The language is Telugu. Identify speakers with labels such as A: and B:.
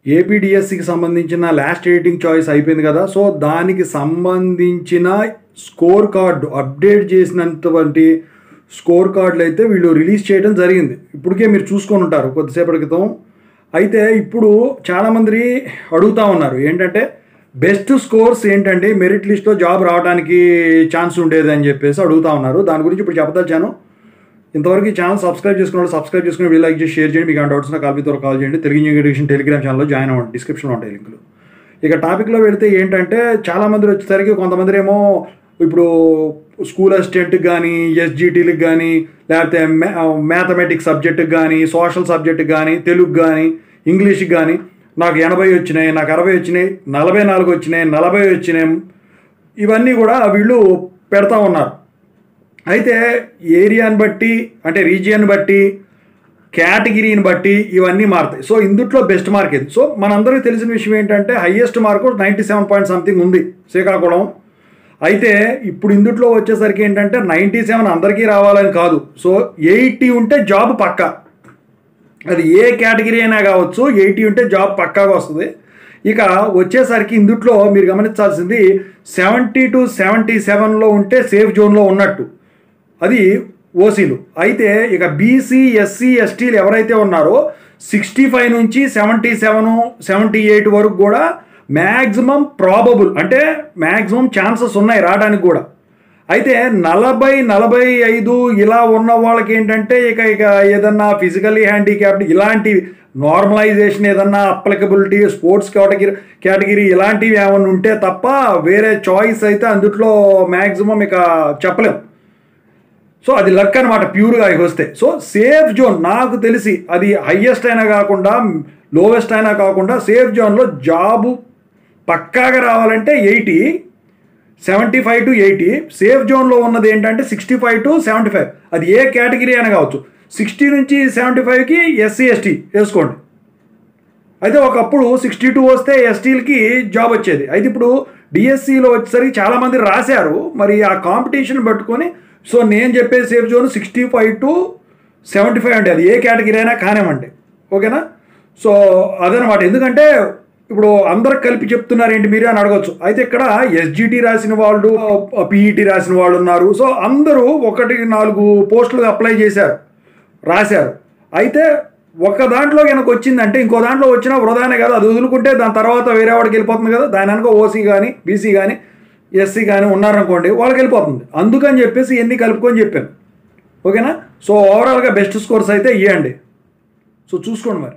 A: ఏపీడిఎస్సికి సంబంధించిన లాస్ట్ ఎడిటింగ్ చాయిస్ అయిపోయింది కదా. సో దానికి సంబంధించిన స్కోర్ కార్డు అప్డేట్ చేసినటువంటి స్కోర్ కార్డులు అయితే వీళ్ళు రిలీజ్ చేయడం జరిగింది. ఇప్పటికే మీరు చూసుకొని ఉంటారు కొద్దిసేపటి క్రితం. అయితే ఇప్పుడు చాలామంది అడుగుతూ ఉన్నారు ఏంటంటే బెస్ట్ స్కోర్స్ ఏంటంటే మెరిట్ లిస్ట్లో జాబ్ రావడానికి ఛాన్స్ ఉండేది అని చెప్పేసి అడుగుతూ ఉన్నారు. దాని గురించి ఇప్పుడు చెప్పదచ్చాను. ఇంతవరకు ఈ ఛానల్ సబ్స్క్రైబ్ చేసుకున్న సబ్స్క్రైబ్ చేసుకుని వీడియో లైక్ చేసి షేర్ చేయండి. మీకు డౌట్స్ నా కాల్ కాల్ చేయండి. తెలుగు ఇంగ్లీష్ టెలిగ్రామ్ ఛానల్లో జాయిన్ అవ్వండి. డిస్క్రిప్షన్లో ఉంటాయి లింకులు. ఇక టాపిక్లో వెళితే ఏంటంటే చాలామంది వచ్చేసరికి కొంతమంది ఏమో ఇప్పుడు స్కూల్ అసిస్టెంట్కి కానీ ఎస్జిటీలకు కానీ లేకపోతే మ్యాథమెటిక్స్ సబ్జెక్టుకి కానీ సోషల్ సబ్జెక్టుకి కానీ తెలుగు కానీ ఇంగ్లీష్కి కానీ నాకు 80 వచ్చినాయి, నాకు 60 వచ్చినాయి, 44 వచ్చినాయి, 40 వచ్చినాయి, ఇవన్నీ కూడా వీళ్ళు పెడతా ఉన్నారు. అయితే ఏరియాని బట్టి అంటే రీజియన్ బట్టి కేటగిరీని బట్టి ఇవన్నీ మారుతాయి. సో ఇందుట్లో బెస్ట్ మార్క్ ఇది. సో మనందరికీ తెలిసిన విషయం ఏంటంటే హైయెస్ట్ మార్కు 97 పాయింట్ సంథింగ్ ఉంది శ్రీకాకుళం. అయితే ఇప్పుడు ఇందుట్లో వచ్చేసరికి ఏంటంటే 97 అందరికీ రావాలని కాదు. సో 80 ఉంటే జాబ్ పక్కా. అది ఏ కేటగిరీ అయినా కావచ్చు, 80 ఉంటే జాబ్ పక్కాగా వస్తుంది. ఇక వచ్చేసరికి ఇందుట్లో మీరు గమనించాల్సింది 70 to 77లో ఉంటే సేఫ్ జోన్లో ఉన్నట్టు, అది ఓసీలు. అయితే ఇక బీసీ ఎస్సీ ఎస్టీలు ఎవరైతే ఉన్నారో 65 నుంచి 77 78 వరకు కూడా మ్యాక్సిమం ప్రాబబుల్ అంటే మ్యాక్సిమం ఛాన్సెస్ ఉన్నాయి రావడానికి కూడా. అయితే 40 45 ఇలా ఉన్న వాళ్ళకి ఏంటంటే ఇక ఏదన్నా ఫిజికల్లీ హ్యాండిక్యాప్డ్ ఇలాంటి నార్మలైజేషన్ ఏదన్నా అప్లికబిలిటీ స్పోర్ట్స్ కేటగిరీ ఇలాంటివి ఏమైనా ఉంటే తప్ప వేరే చాయిస్ అయితే అందుట్లో మ్యాక్సిమం ఇక చెప్పలేం. సో అది లక్ అనమాట ప్యూర్గా వస్తే. సో సేఫ్ జోన్ నాకు తెలిసి అది హయ్యెస్ట్ అయినా కాకుండా లోవెస్ట్ అయినా కాకుండా సేఫ్ జోన్లో జాబు పక్కాగా రావాలంటే 80, 75 to 80. సేఫ్ జోన్లో ఉన్నది ఏంటంటే 65 to 75. అది ఏ కేటగిరీ అయినా కావచ్చు. 60 నుంచి 75కి ఎస్సీ ఎస్టీ వేసుకోండి. అయితే ఒకప్పుడు 62 వస్తే ఎస్టీలకి జాబ్ వచ్చేది. అయితే ఇప్పుడు డిఎస్సిలో వచ్చేసరికి చాలామంది రాశారు. మరి ఆ కాంపిటీషన్ పట్టుకొని సో నేను చెప్పే సేఫ్ జోన్ 65 to 75 అండి. అది ఏ కేటగిరీ అయినా కానివ్వండి. ఓకేనా? సో అదనమాట. ఎందుకంటే ఇప్పుడు అందరికి కలిపి చెప్తున్నారు ఏంటి మీరు అని అడగచ్చు. అయితే ఇక్కడ ఎస్జిటి రాసిన వాళ్ళు పీఈటీ రాసిన వాళ్ళు ఉన్నారు. సో అందరూ 1-4 పోస్టులు అప్లై చేశారు, రాశారు. అయితే ఒక దాంట్లో కనుక వచ్చిందంటే ఇంకో దాంట్లో వచ్చినా వృధానే కదా. అది వదులుకుంటే దాని తర్వాత వేరే వాడికి వెళ్ళిపోతుంది కదా. దాని వెనక ఓసీ కానీ బీసీ కానీ ఎస్సీ కానీ ఉన్నారనుకోండి వాళ్ళకి వెళ్ళిపోతుంది. అందుకని చెప్పేసి ఎన్ని కలుపుకొని చెప్పాను. ఓకేనా? సో ఓవరాల్గా బెస్ట్ స్కోర్స్ అయితే ఇవ్వండి. సో చూసుకోండి మరి.